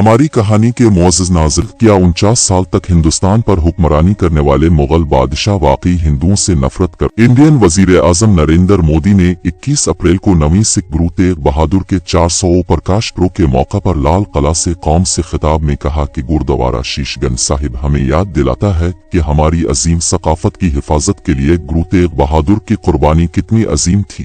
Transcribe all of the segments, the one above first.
हमारी कहानी के मुअज़्ज़ज़ नाज़िर, क्या 49 साल तक हिंदुस्तान पर हुक्मरानी करने वाले मुगल बादशाह वाकई हिंदुओं से नफरत कर? इंडियन वजीर आजम नरेंद्र मोदी ने 21 अप्रैल को 9वीं सिख गुरु तेग बहादुर के 400 प्रकाश पर्व के मौका पर लाल किला से कौम से खिताब में कहा कि गुरुद्वारा शीशगंज साहिब हमें याद दिलाता है कि हमारी अजीम सकाफत की हिफाजत के लिए गुरु तेग बहादुर की कुर्बानी कितनी अजीम थी।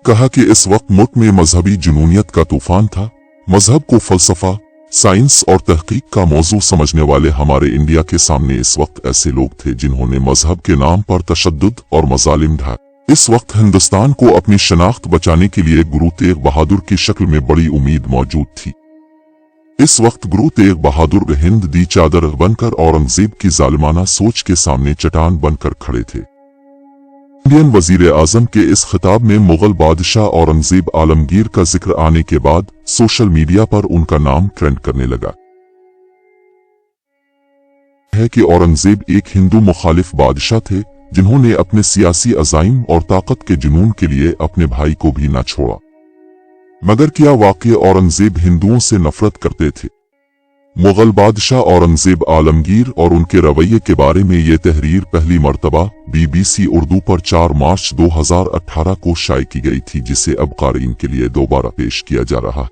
कहा कि इस वक्त मुल्क में मजहबी जुनूनियत का तूफान था। मजहब को फलसफा, साइंस और तहकीक का मौजू समझने वाले हमारे इंडिया के सामने इस वक्त ऐसे लोग थे जिन्होंने मजहब के नाम पर तशद्दुद और मजालिम ढाए। इस वक्त हिंदुस्तान को अपनी शनाख्त बचाने के लिए गुरु तेग बहादुर की शक्ल में बड़ी उम्मीद मौजूद थी। इस वक्त गुरु तेग बहादुर हिंद दी चादर बनकर औरंगजेब की जालिमाना सोच के सामने चट्टान बनकर खड़े थे। इंडियन वजीर आजम के इस खिताब में मुगल बादशाह औरंगजेब आलमगीर का जिक्र आने के बाद सोशल मीडिया पर उनका नाम ट्रेंड करने लगा है कि औरंगजेब एक हिंदू मुखालिफ बादशाह थे जिन्होंने अपने सियासी अज़ाइम और ताकत के जुनून के लिए अपने भाई को भी न छोड़ा। मगर क्या वाकई औरंगजेब हिंदुओं से नफरत करते थे? मुगल बादशाह औरंगजेब आलमगीर और उनके रवैये के बारे में ये तहरीर पहली मर्तबा BBC उर्दू पर 4 मार्च 2018 को शाये की गई थी, जिसे अब क़ारीन के लिए दोबारा पेश किया जा रहा है।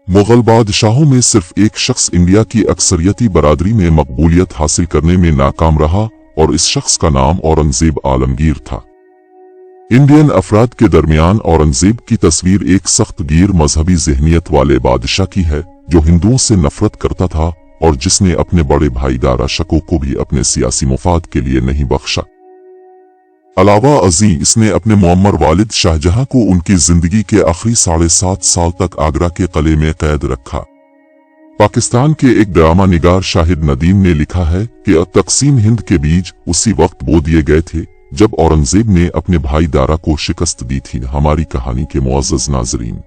मुगल बादशाहों में सिर्फ एक शख्स इंडिया की अक्सरियती बरादरी में मकबूलियत हासिल करने में नाकाम रहा और इस शख्स का नाम औरंगजेब आलमगीर था। इंडियन अफराद के दरमियान औरंगजेब की तस्वीर एक सख्त गीर मजहबी ज़हनियत वाले बादशाह की है जो हिंदुओं से नफरत करता था और जिसने अपने बड़े भाई दारा शको को भी अपने सियासी मुफाद के लिए नहीं बख्शा। अलावा अजी इसने अपने मुअम्मर वालिद शाहजहां को उनकी जिंदगी के आखिरी 7.5 साल तक आगरा के किले में कैद रखा। पाकिस्तान के एक ड्रामा निगार शाहिद नदीम ने लिखा है कि तकसीम हिंद के बीज उसी वक्त बो दिए गए थे जब औरंगजेब ने अपने भाई दारा को शिकस्त दी थी। हमारी कहानी के मुअज़्ज़ज़ नाज़रीन,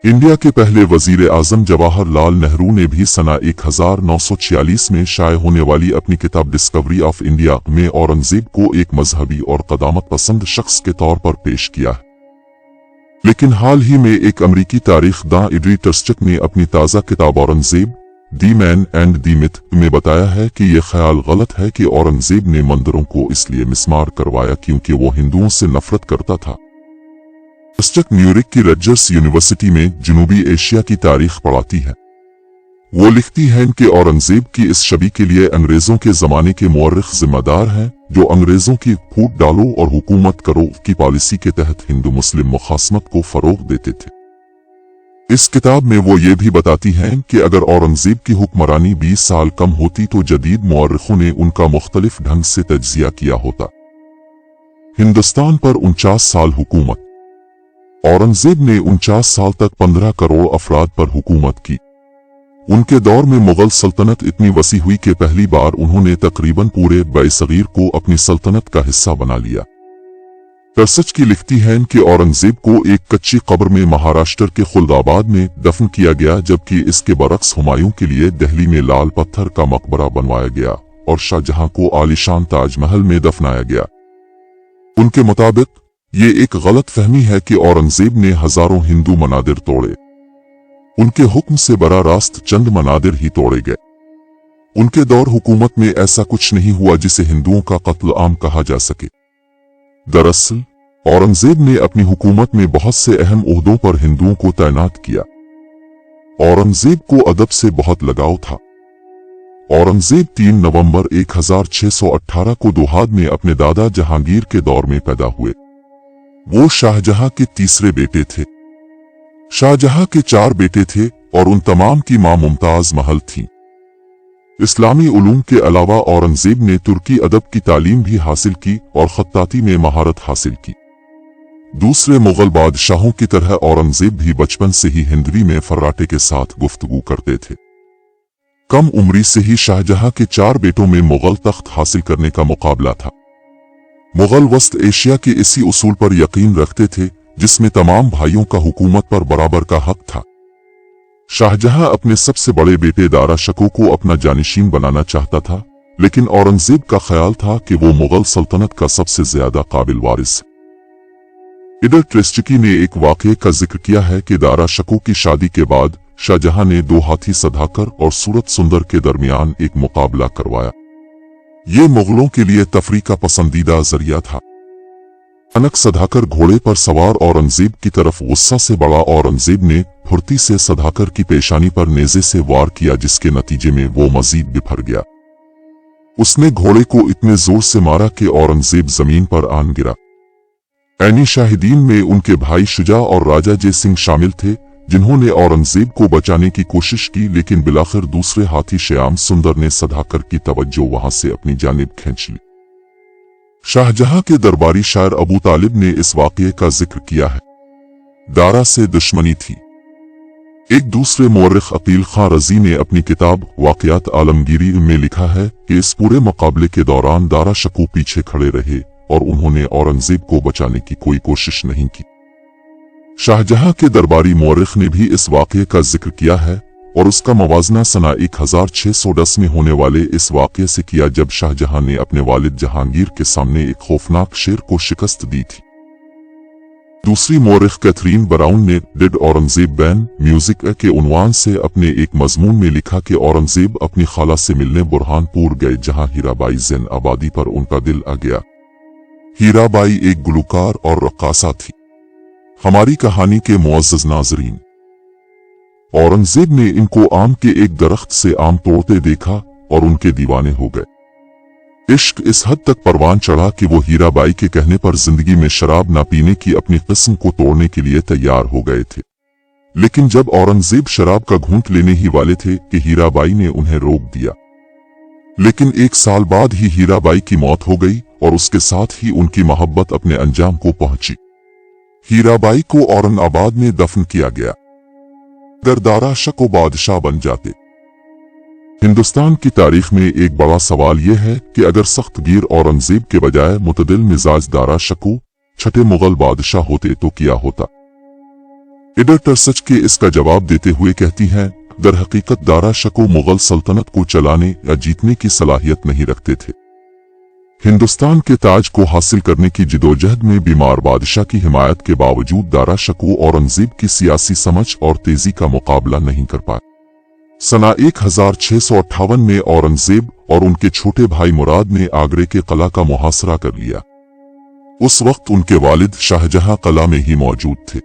इंडिया के पहले वजीर आजम जवाहरलाल नेहरू ने भी सना 1946 में शाये होने वाली अपनी किताब डिस्कवरी ऑफ इंडिया में औरंगजेब को एक मजहबी और क़दामत पसंद शख्स के तौर पर पेश किया है। लेकिन हाल ही में एक अमरीकी तारीख दां इडरी टर्स्चक ने अपनी ताज़ा किताब Aurangzeb the man and the myth में बताया है कि यह ख्याल गलत है कि औरंगजेब ने मंदिरों को इसलिए मिस्मार करवाया क्योंकि वो हिंदुओं से नफरत करता था। टर्स्चक न्यूयॉर्क की रटजर्स यूनिवर्सिटी में जनूबी एशिया की तारीख पढ़ाती है। वो लिखती हैं कि औरंगजेब की इस छवि के लिए अंग्रेजों के जमाने के मुअर्रिख जिम्मेदार हैं जो अंग्रेजों की फूट डालो और हुकूमत करो की पॉलिसी के तहत हिंदू मुस्लिम मुखासमत को फरोग देते थे। इस किताब में वो ये भी बताती हैं कि अगर औरंगजेब की हुक्मरानी 20 साल कम होती तो जदीद मुअर्रिखों ने उनका मुख्तलिफ ढंग से तज्जिया किया होता। हिंदुस्तान पर 49 साल हुकूमत। औरंगजेब ने 49 साल तक 15 करोड़ अफराद पर हुकूमत की। उनके दौर में मुगल सल्तनत इतनी वसी हुई कि पहली बार उन्होंने तकरीबन पूरे बरसगीर को अपनी सल्तनत का हिस्सा बना लिया। टर्सच की लिखती हैं कि औरंगजेब को एक कच्ची कब्र में महाराष्ट्र के खुलदाबाद में दफन किया गया, जबकि इसके बरक्स हुमायूं के लिए दिल्ली में लाल पत्थर का मकबरा बनवाया गया और शाहजहां को आलीशान ताजमहल में दफनाया गया। उनके मुताबिक ये एक गलत फहमी है कि औरंगजेब ने हजारों हिंदू मनादिर तोड़े। उनके हुक्म से बरा रास्त चंद मनादिर ही तोड़े गए। उनके दौर हुकूमत में ऐसा कुछ नहीं हुआ जिसे हिंदुओं का कत्ल आम कहा जा सके। दरअसल औरंगजेब ने अपनी हुकूमत में बहुत से अहम ओहदों पर हिंदुओं को तैनात किया। औरंगजेब को अदब से बहुत लगाव था। औरंगजेब 3 नवंबर 1618 को दोहाद में अपने दादा जहांगीर के दौर में पैदा हुए। वो शाहजहां के तीसरे बेटे थे। शाहजहां के 4 बेटे थे और उन तमाम की मां मुमताज महल थी। इस्लामी उलूम के अलावा औरंगजेब ने तुर्की अदब की तालीम भी हासिल की और खत्ताती में महारत हासिल की। दूसरे मुगल बादशाहों की तरह औरंगजेब भी बचपन से ही हिंदवी में फर्राटे के साथ गुफ्तगू करते थे। कम उम्री से ही शाहजहां के 4 बेटों में मुगल तख्त हासिल करने का मुकाबला था। मुगल वस्त एशिया के इसी उसूल पर यकीन रखते थे जिसमें तमाम भाइयों का हुकूमत पर बराबर का हक था। शाहजहां अपने सबसे बड़े बेटे दारा शको को अपना जानिशीन बनाना चाहता था, लेकिन औरंगजेब का ख्याल था कि वो मुगल सल्तनत का सबसे ज्यादा काबिल वारिस है। इधर ट्रेस्टकी ने एक वाक़ये का जिक्र किया है कि दारा शको की शादी के बाद शाहजहां ने 2 हाथी सदाकर और सूरत सुंदर के दरमियान एक मुकाबला करवाया। ये मुगलों के लिए तफरीह का पसंदीदा जरिया था। अचानक सदाकर घोड़े पर सवार औरंगजेब की तरफ गुस्सा से बढ़ा। औरंगजेब ने फुर्ती से सदाकर की पेशानी पर नेज़े से वार किया, जिसके नतीजे में वो मजीद बिफर गया। उसने घोड़े को इतने जोर से मारा कि औरंगजेब जमीन पर आन गिरा। ऐनी शाहिदीन में उनके भाई शुजा और राजा जय सिंह शामिल थे, जिन्होंने औरंगजेब को बचाने की कोशिश की, लेकिन बिलाखिर दूसरे हाथी श्याम सुंदर ने सदाकर की तवज्जो वहां से अपनी जानिब खींच ली। शाहजहां के दरबारी शायर अबू तालिब ने इस वाक़ये का जिक्र किया है। दारा से दुश्मनी थी। एक दूसरे मौरख अकील खां रजी ने अपनी किताब वाक़यात आलमगीरी में लिखा है कि इस पूरे मुकाबले के दौरान दारा शको पीछे खड़े रहे और उन्होंने औरंगजेब को बचाने की कोई कोशिश नहीं की। शाहजहां के दरबारी मौरख ने भी इस वाक़ये का जिक्र किया है और उसका मवाजना सना 1610 में होने वाले इस वाक़ये से किया, जब शाहजहां ने अपने वालिद जहांगीर के सामने एक खौफनाक शेर को शिकस्त दी थी। दूसरी मौरख कैथरीन ब्राउन ने डिड औरंगजेब बैन म्यूजिक के उन्वान से अपने एक मजमून में लिखा कि औरंगजेब अपनी खाला से मिलने बुरहानपुर गए, जहां हीराबाई ज़ैन आबादी पर उनका दिल आ गया। हीराबाई एक गुलकार और रक्कासा थी। हमारी कहानी के मुअज़्ज़ज़ नाज़रीन, औरंगजेब ने इनको आम के एक दरख्त से आम तोड़ते देखा और उनके दीवाने हो गए। इश्क इस हद तक परवान चढ़ा कि वो हीराबाई के कहने पर जिंदगी में शराब ना पीने की अपनी किस्म को तोड़ने के लिए तैयार हो गए थे। लेकिन जब औरंगजेब शराब का घूंट लेने ही वाले थे कि हीराबाई ने उन्हें रोक दिया। लेकिन 1 साल बाद ही हीराबाई की मौत हो गई और उसके साथ ही उनकी मोहब्बत अपने अंजाम को पहुंची। हीराबाई को औरंगाबाद में दफन किया गया। अगर दारा शको बादशाह बन जाते। हिंदुस्तान की तारीख में एक बड़ा सवाल यह है कि अगर सख्तगीर औरंगजेब के बजाय मुतदिल मिजाज दारा शको छठे मुगल बादशाह होते तो क्या होता। एडिटर सच के इसका जवाब देते हुए कहती हैं, दर हकीकत दारा शको मुगल सल्तनत को चलाने या जीतने की सलाहियत नहीं रखते थे। हिंदुस्तान के ताज को हासिल करने की जिदोजहद में बीमार बादशाह की हिमायत के बावजूद दारा शको औरंगजेब की सियासी समझ और तेजी का मुकाबला नहीं कर पाए। सना 1658 में औरंगजेब और उनके छोटे भाई मुराद ने आगरे के किला का मुहासरा कर लिया। उस वक्त उनके वालिद शाहजहां किला में ही मौजूद थे।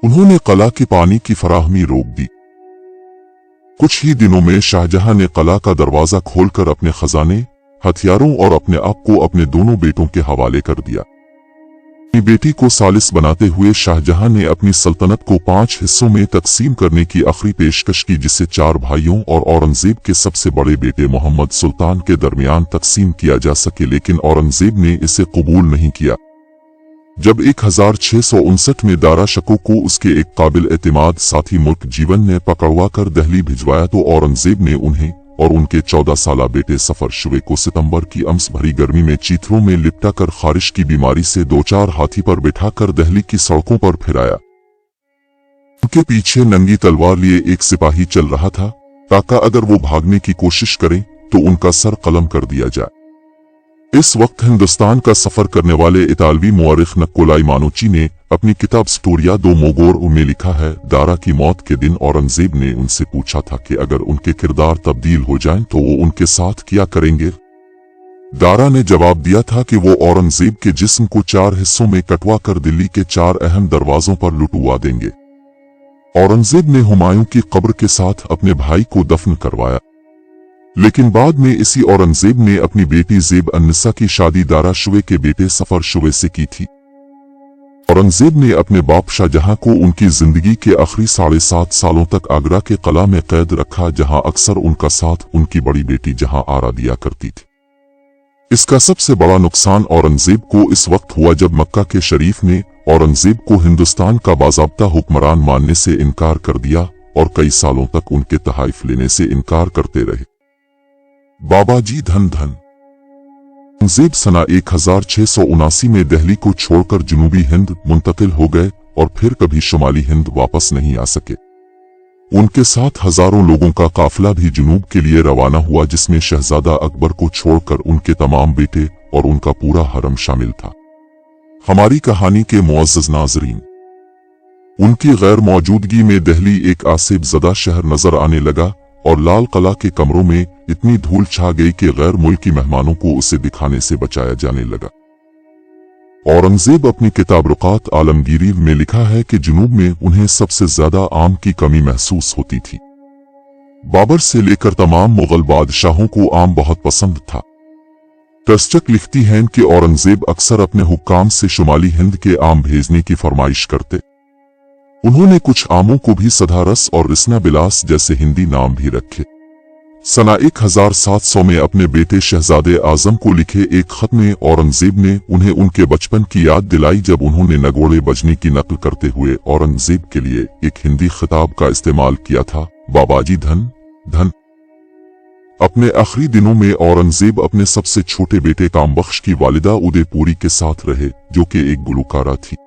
उन्होंने किला के पानी की फराहमी रोक दी। कुछ ही दिनों में शाहजहां ने किला का दरवाजा खोलकर अपने खजाने, हथियारों और अपने आप को अपने दोनों बेटों के हवाले कर दिया। अपनी बेटी को सालिस बनाते हुए शाहजहां ने अपनी सल्तनत को 5 हिस्सों में तकसीम करने की आखिरी पेशकश की, जिसे 4 भाइयों और औरंगजेब के सबसे बड़े बेटे मोहम्मद सुल्तान के दरमियान तकसीम किया जा सके, लेकिन औरंगजेब ने इसे कबूल नहीं किया। जब 1659 में दारा शको को उसके एक काबिल एतमाद साथी मुल्क जीवन ने पकड़वा कर दिल्ली भिजवाया तो औरंगजेब ने उन्हें और उनके 14 साला बेटे सफर शुवे को सितंबर की अम्स भरी गर्मी में चीथरों में लिपटा कर खारिश की बीमारी से 2-4 हाथी पर बिठाकर दिल्ली की सड़कों पर फिराया। उनके पीछे नंगी तलवार लिए एक सिपाही चल रहा था, ताकि अगर वो भागने की कोशिश करें तो उनका सर कलम कर दिया जाए। इस वक्त हिंदुस्तान का सफर करने वाले इतालवी मुअर्रिख निकोलाई मानुची ने अपनी किताब स्टोरिया दो मोगोर में लिखा है, दारा की मौत के दिन औरंगजेब ने उनसे पूछा था कि अगर उनके किरदार तब्दील हो जाएं तो वो उनके साथ क्या करेंगे। दारा ने जवाब दिया था कि वो औरंगजेब के जिस्म को 4 हिस्सों में कटवा कर दिल्ली के 4 अहम दरवाजों पर लुटवा देंगे। औरंगजेब ने हुमायूं की कब्र के साथ अपने भाई को दफन करवाया, लेकिन बाद में इसी औरंगजेब ने अपनी बेटी ज़ेब अन्निसा की शादी दारा शुवे के बेटे सफर शुवे से की थी। औरंगजेब ने अपने बाप शाहजहां को उनकी जिंदगी के आखिरी 7.5 सालों तक आगरा के किला में कैद रखा, जहां अक्सर उनका साथ उनकी बड़ी बेटी जहां आरा दिया करती थी। इसका सबसे बड़ा नुकसान औरंगजेब को इस वक्त हुआ जब मक्का के शरीफ ने औरंगजेब को हिंदुस्तान का बाज़ाब्ता हुक्मरान मानने से इनकार कर दिया और कई सालों तक उनके तहाइफ लेने से इनकार करते रहे। बाबाजी धन धन औरंगजेब सना 1679 में दिल्ली को छोड़कर जनूबी हिंद मुंतकिल हो गए और फिर कभी शुमाली हिंद वापस नहीं आ सके। उनके साथ हजारों लोगों का काफिला भी जनूब के लिए रवाना हुआ, जिसमें शहजादा अकबर को छोड़कर उनके तमाम बेटे और उनका पूरा हरम शामिल था। हमारी कहानी के मुअज़्ज़ज़ नाज़रीन, उनकी गैर मौजूदगी में दिल्ली एक आसिफ ज़दा शहर नजर आने लगा और लाल किला के कमरों में इतनी धूल छा गई कि गैर मुल्की मेहमानों को उसे दिखाने से बचाया जाने लगा। औरंगजेब अपनी किताब रुकात आलमगीरी में लिखा है कि जुनूब में उन्हें सबसे ज्यादा आम की कमी महसूस होती थी। बाबर से लेकर तमाम मुगल बादशाहों को आम बहुत पसंद था। टस्चक लिखती हैं कि औरंगजेब अक्सर अपने हुक्काम से शुमाली हिंद के आम भेजने की फरमाइश करते। उन्होंने कुछ आमों को भी सदारस और रिस्ना बिलास जैसे हिंदी नाम भी रखे। सना 1700 में अपने बेटे शहजादे आजम को लिखे एक खत में औरंगजेब ने उन्हें उनके बचपन की याद दिलाई, जब उन्होंने नगोड़े बजने की नकल करते हुए औरंगजेब के लिए एक हिंदी खिताब का इस्तेमाल किया था, बाबाजी धन धन। अपने आखिरी दिनों में औरंगजेब अपने सबसे छोटे बेटे कामबख्श की वालिदा उदयपुरी के साथ रहे, जो कि एक गुलकारा थी।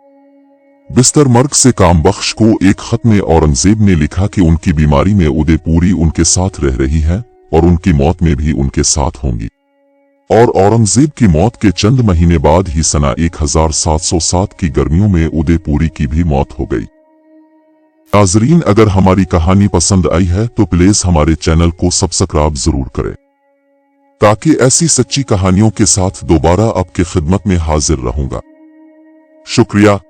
बिस्तर मर्ग से कामबख्श को एक खत में औरंगजेब ने लिखा कि उनकी बीमारी में उदयपुरी उनके साथ रह रही है और उनकी मौत में भी उनके साथ होंगी। और औरंगजेब की मौत के चंद महीने बाद ही सना 1707 की गर्मियों में उदयपुरी की भी मौत हो गई। नाज़रीन, अगर हमारी कहानी पसंद आई है तो प्लीज हमारे चैनल को सब्सक्राइब जरूर करें, ताकि ऐसी सच्ची कहानियों के साथ दोबारा आपके खिदमत में हाजिर रहूंगा। शुक्रिया।